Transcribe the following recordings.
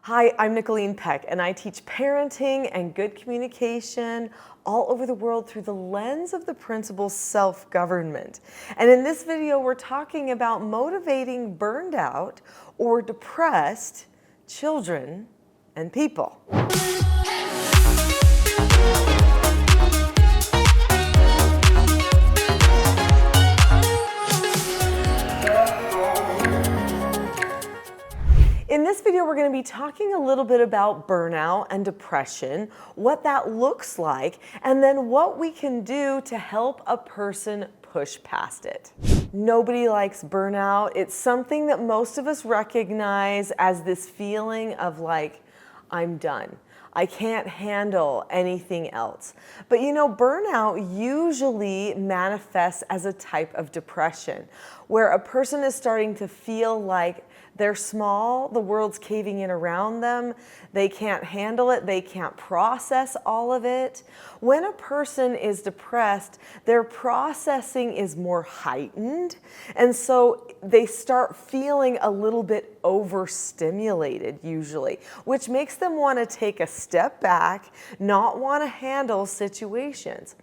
Hi, I'm Nicholeen Peck, and I teach parenting and good communication all over the world through the lens of the principle self-government. And in this video, we're talking about motivating burned out or depressed children and people. In this video, we're going to be talking a little bit about burnout and depression, what that looks like, and then what we can do to help a person push past it. Nobody likes burnout. It's something that most of us recognize as this feeling of like, I'm done. I can't handle anything else. But you know, burnout usually manifests as a type of depression, where a person is starting to feel like they're small, the world's caving in around them, they can't handle it, they can't process all of it. When a person is depressed, their processing is more heightened, and so they start feeling a little bit overstimulated usually, which makes them want to take a step back, not want to handle situations.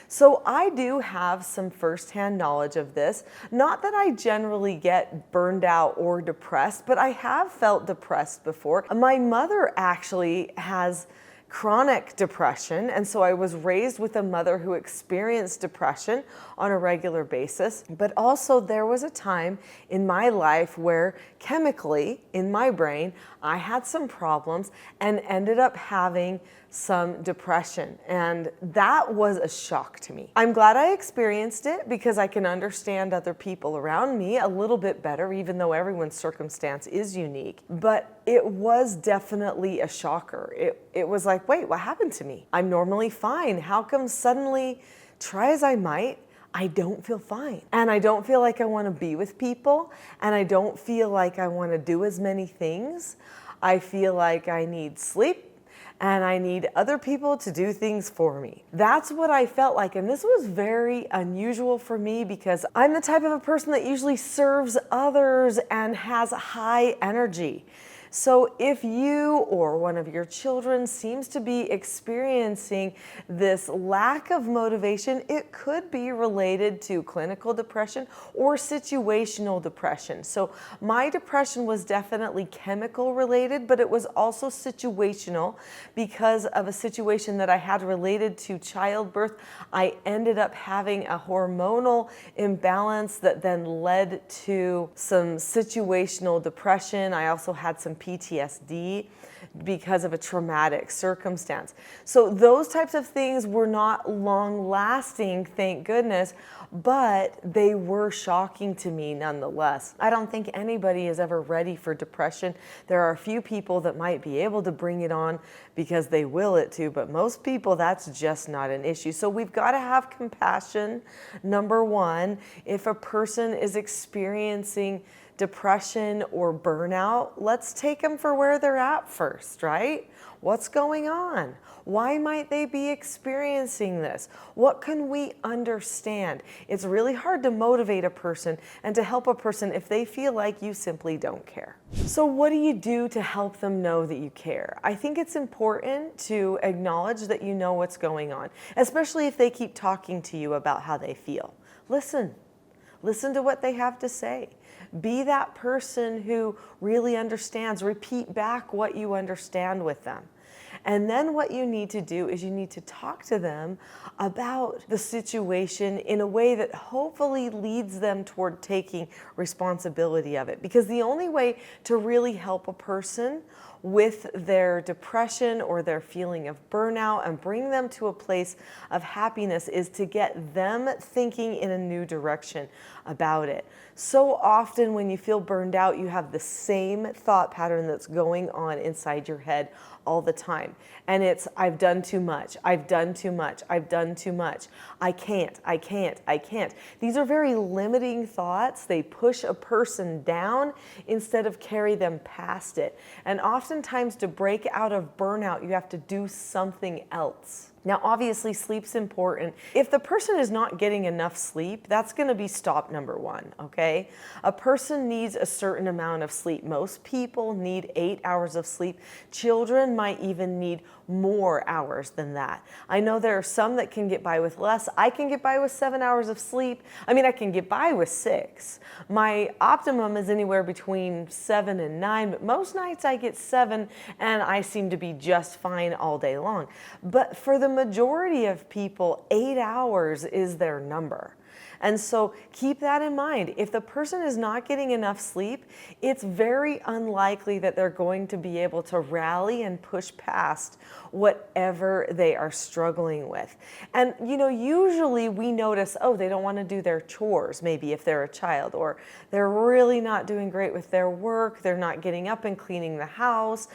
So I do have some firsthand knowledge of this. Not that I generally get burned out or depressed, but I have felt depressed before. My mother actually has chronic depression, and so I was raised with a mother who experienced depression on a regular basis. But also there was a time in my life where chemically in my brain I had some problems and ended up having some depression, and that was a shock to me. I'm glad I experienced it because I can understand other people around me a little bit better, even though everyone's circumstance is unique. But it was definitely a shocker. It was like, wait, what happened to me? I'm normally fine. How come suddenly, try as I might, I don't feel fine? And I don't feel like I want to be with people, and I don't feel like I want to do as many things. I feel like I need sleep, and I need other people to do things for me. That's what I felt like, and this was very unusual for me because I'm the type of a person that usually serves others and has high energy. So if you or one of your children seems to be experiencing this lack of motivation, it could be related to clinical depression or situational depression. So my depression was definitely chemical related, but it was also situational because of a situation that I had related to childbirth. I ended up having a hormonal imbalance that then led to some situational depression. I also had some PTSD because of a traumatic circumstance. So those types of things were not long lasting, thank goodness, but they were shocking to me nonetheless. I don't think anybody is ever ready for depression. There are a few people that might be able to bring it on because they will it to, but most people, that's just not an issue. So we've got to have compassion. Number one, if a person is experiencing depression or burnout, let's take them for where they're at first, right? What's going on? Why might they be experiencing this? What can we understand? It's really hard to motivate a person and to help a person if they feel like you simply don't care. So what do you do to help them know that you care? I think it's important to acknowledge that you know what's going on, especially if they keep talking to you about how they feel. Listen. Listen to what they have to say. Be that person who really understands. Repeat back what you understand with them. And then what you need to do is you need to talk to them about the situation in a way that hopefully leads them toward taking responsibility of it. Because the only way to really help a person with their depression or their feeling of burnout and bring them to a place of happiness is to get them thinking in a new direction about it. So often when you feel burned out, you have the same thought pattern that's going on inside your head all the time. And it's, I've done too much, I've done too much, I've done too much, I can't, I can't, I can't. These are very limiting thoughts. They push a person down instead of carry them past it. And oftentimes to break out of burnout, you have to do something else. Now, obviously, sleep's important. If the person is not getting enough sleep, that's going to be stop number one, okay? A person needs a certain amount of sleep. Most people need 8 hours of sleep. Children might even need more hours than that. I know there are some that can get by with less. I can get by with 7 hours of sleep. I mean, I can get by with 6. My optimum is anywhere between 7 and 9, but most nights I get 7 and I seem to be just fine all day long. But for the majority of people, 8 hours is their number. And so keep that in mind. If the person is not getting enough sleep, it's very unlikely that they're going to be able to rally and push past whatever they are struggling with. And usually we notice, oh, they don't want to do their chores, maybe if they're a child, or they're really not doing great with their work, they're not getting up and cleaning the house.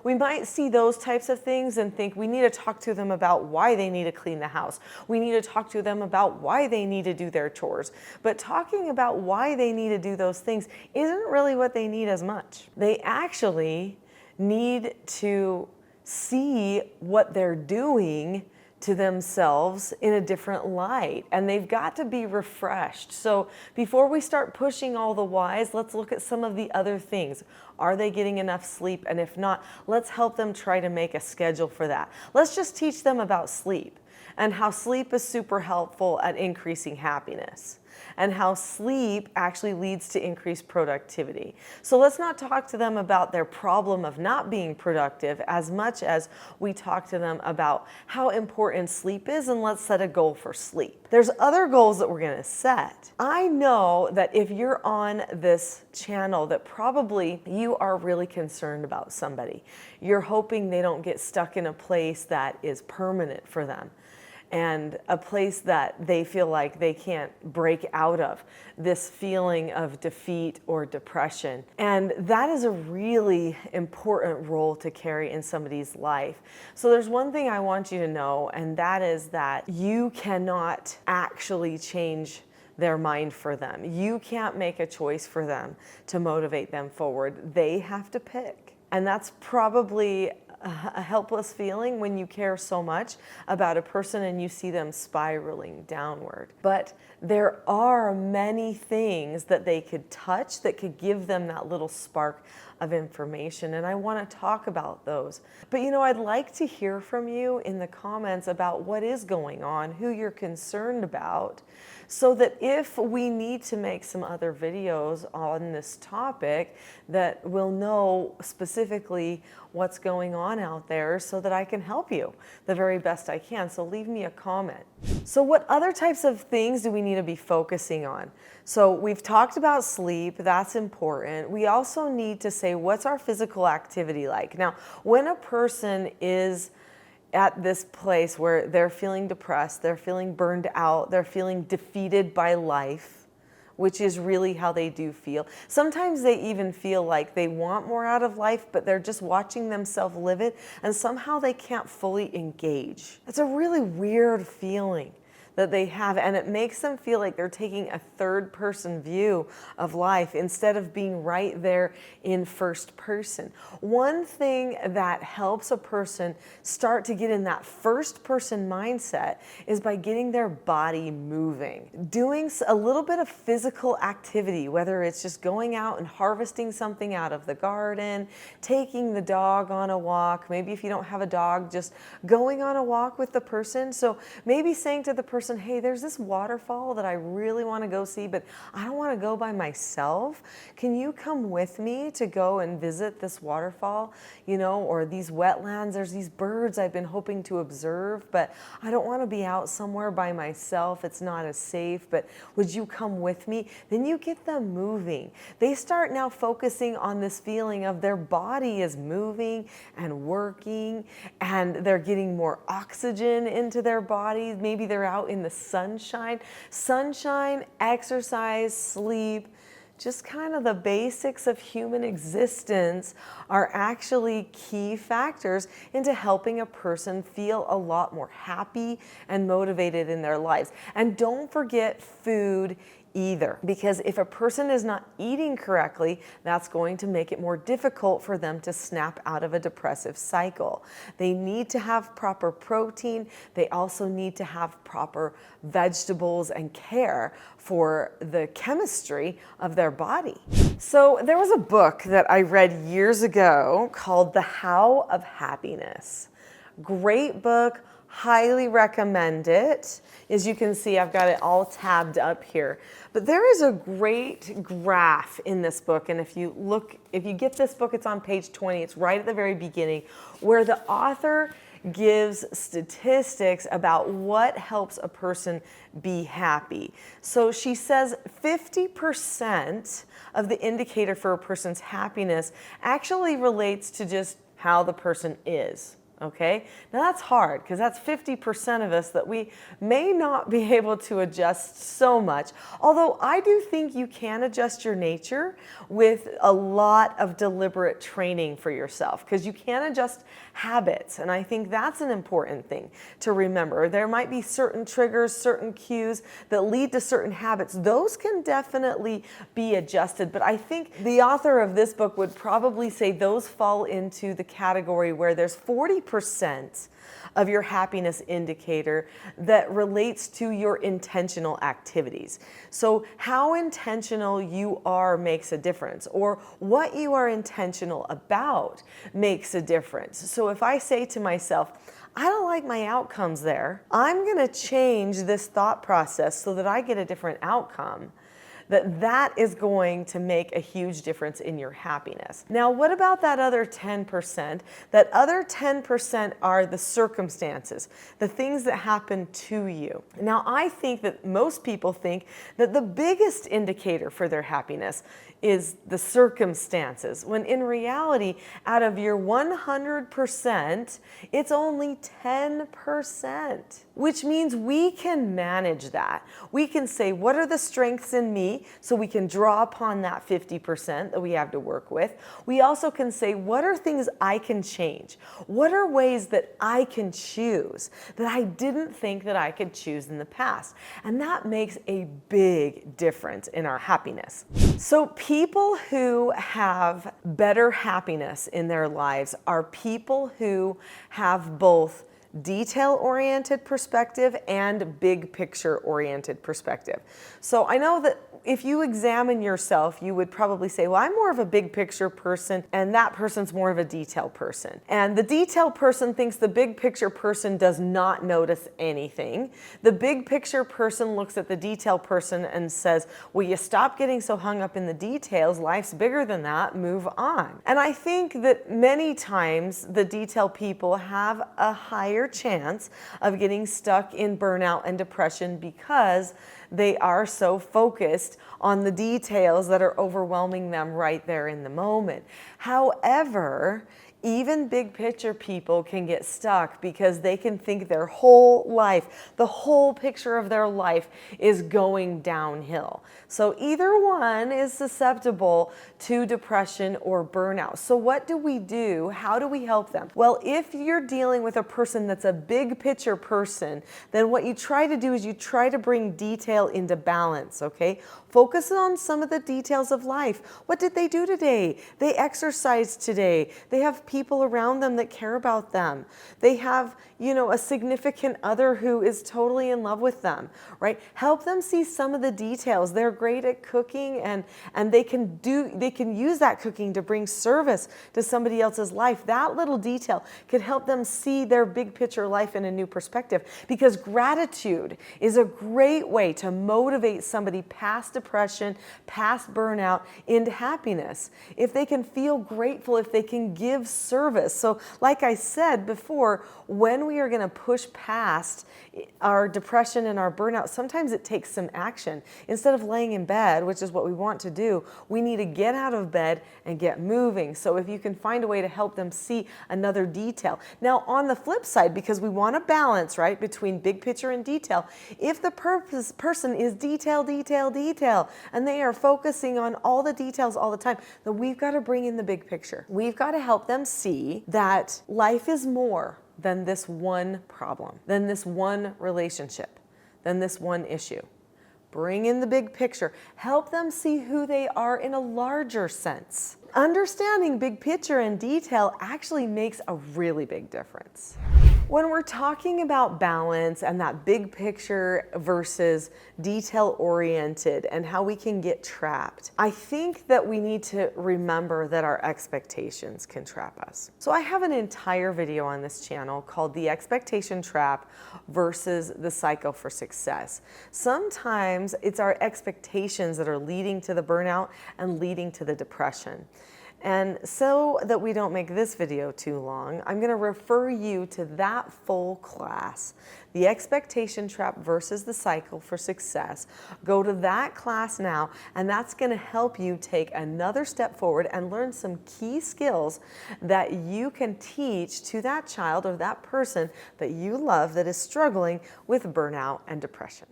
We might see those types of things and think we need to talk to them about why they need to clean the house. We need to talk to them about why they need to do their chores. But talking about why they need to do those things isn't really what they need as much. They actually need to see what they're doing to themselves in a different light, and they've got to be refreshed. So before we start pushing all the whys, let's look at some of the other things. Are they getting enough sleep? And if not, let's help them try to make a schedule for that. Let's just teach them about sleep and how sleep is super helpful at increasing happiness, and how sleep actually leads to increased productivity. So let's not talk to them about their problem of not being productive as much as we talk to them about how important sleep is, and let's set a goal for sleep. There's other goals that we're gonna set. I know that if you're on this channel that probably you are really concerned about somebody. You're hoping they don't get stuck in a place that is permanent for them, and a place that they feel like they can't break out of, this feeling of defeat or depression. And that is a really important role to carry in somebody's life. So there's one thing I want you to know, and that is that you cannot actually change their mind for them. You can't make a choice for them to motivate them forward. They have to pick. And that's probably a helpless feeling when you care so much about a person and you see them spiraling downward. But there are many things that they could touch that could give them that little spark of information, and I want to talk about those. But I'd like to hear from you in the comments about what is going on, who you're concerned about, so that if we need to make some other videos on this topic, that we'll know specifically what's going on out there so that I can help you the very best I can. So leave me a comment. So what other types of things do we need to be focusing on? So we've talked about sleep, that's important. We also need to say, what's our physical activity like? Now, when a person is at this place where they're feeling depressed, they're feeling burned out, they're feeling defeated by life, which is really how they do feel. Sometimes they even feel like they want more out of life, but they're just watching themselves live it, and somehow they can't fully engage. It's a really weird feeling that they have, and it makes them feel like they're taking a third-person view of life instead of being right there in first person. One thing that helps a person start to get in that first-person mindset is by getting their body moving. Doing a little bit of physical activity, whether it's just going out and harvesting something out of the garden, taking the dog on a walk, maybe if you don't have a dog, just going on a walk with the person. So maybe saying to the person, hey, there's this waterfall that I really want to go see, but I don't want to go by myself. Can you come with me to go and visit this waterfall, or these wetlands? There's these birds I've been hoping to observe, but I don't want to be out somewhere by myself. It's not as safe, but would you come with me? Then you get them moving. They start now focusing on this feeling of their body is moving and working, and they're getting more oxygen into their bodies. Maybe they're out in the sunshine. Sunshine, exercise, sleep, just kind of the basics of human existence are actually key factors into helping a person feel a lot more happy and motivated in their lives. And don't forget, food either. Because if a person is not eating correctly, that's going to make it more difficult for them to snap out of a depressive cycle. They need to have proper protein. They also need to have proper vegetables and care for the chemistry of their body. So there was a book that I read years ago called The How of Happiness. Great book, highly recommend it. As you can see, I've got it all tabbed up here. But there is a great graph in this book, and if you get this book, it's on page 20, it's right at the very beginning, where the author gives statistics about what helps a person be happy. So she says 50% of the indicator for a person's happiness actually relates to just how the person is. Okay, now that's hard because that's 50% of us that we may not be able to adjust so much. Although I do think you can adjust your nature with a lot of deliberate training for yourself, because you can adjust habits. And I think that's an important thing to remember. There might be certain triggers, certain cues that lead to certain habits. Those can definitely be adjusted. But I think the author of this book would probably say those fall into the category where there's 40% of your happiness indicator that relates to your intentional activities. So how intentional you are makes a difference, or what you are intentional about makes a difference. So if I say to myself, I don't like my outcomes there, I'm going to change this thought process so that I get a different outcome, that is going to make a huge difference in your happiness. Now, what about that other 10%? That other 10% are the circumstances, the things that happen to you. Now, I think that most people think that the biggest indicator for their happiness is the circumstances, when in reality, out of your 100%, it's only 10%, which means we can manage that. We can say, what are the strengths in me? So we can draw upon that 50% that we have to work with. We also can say, what are things I can change? What are ways that I can choose that I didn't think that I could choose in the past? And that makes a big difference in our happiness. So people who have better happiness in their lives are people who have both detail-oriented perspective and big picture-oriented perspective. So I know that if you examine yourself, you would probably say, well, I'm more of a big picture person and that person's more of a detail person. And the detail person thinks the big picture person does not notice anything. The big picture person looks at the detail person and says, will you stop getting so hung up in the details? Life's bigger than that, move on. And I think that many times the detail people have a higher chance of getting stuck in burnout and depression because they are so focused on the details that are overwhelming them right there in the moment. However, even big picture people can get stuck because they can think their whole life, the whole picture of their life is going downhill. So either one is susceptible to depression or burnout. So what do we do? How do we help them? Well, if you're dealing with a person that's a big picture person, then what you try to do is you try to bring detail into balance, okay? Focus on some of the details of life. What did they do today? They exercised today. They have people around them that care about them. They have, a significant other who is totally in love with them, right? Help them see some of the details. They're great at cooking and they can use that cooking to bring service to somebody else's life. That little detail could help them see their big picture life in a new perspective, because gratitude is a great way to motivate somebody past depression, past burnout, into happiness. If they can feel grateful, if they can give service. So like I said before, when we are going to push past our depression and our burnout, sometimes it takes some action. Instead of laying in bed, which is what we want to do, we need to get out of bed and get moving. So if you can find a way to help them see another detail. Now on the flip side, because we want to balance, right, between big picture and detail, if the person is detail, and they are focusing on all the details all the time, then we've got to bring in the big picture. We've got to help them see that life is more than this one problem, than this one relationship, than this one issue. Bring in the big picture. Help them see who they are in a larger sense. Understanding big picture and detail actually makes a really big difference. When we're talking about balance and that big picture versus detail-oriented and how we can get trapped, I think that we need to remember that our expectations can trap us. So I have an entire video on this channel called The Expectation Trap versus the Cycle for Success. Sometimes it's our expectations that are leading to the burnout and leading to the depression. And so that we don't make this video too long, I'm going to refer you to that full class, The Expectation Trap versus the Cycle for Success. Go to that class now, and that's going to help you take another step forward and learn some key skills that you can teach to that child or that person that you love that is struggling with burnout and depression.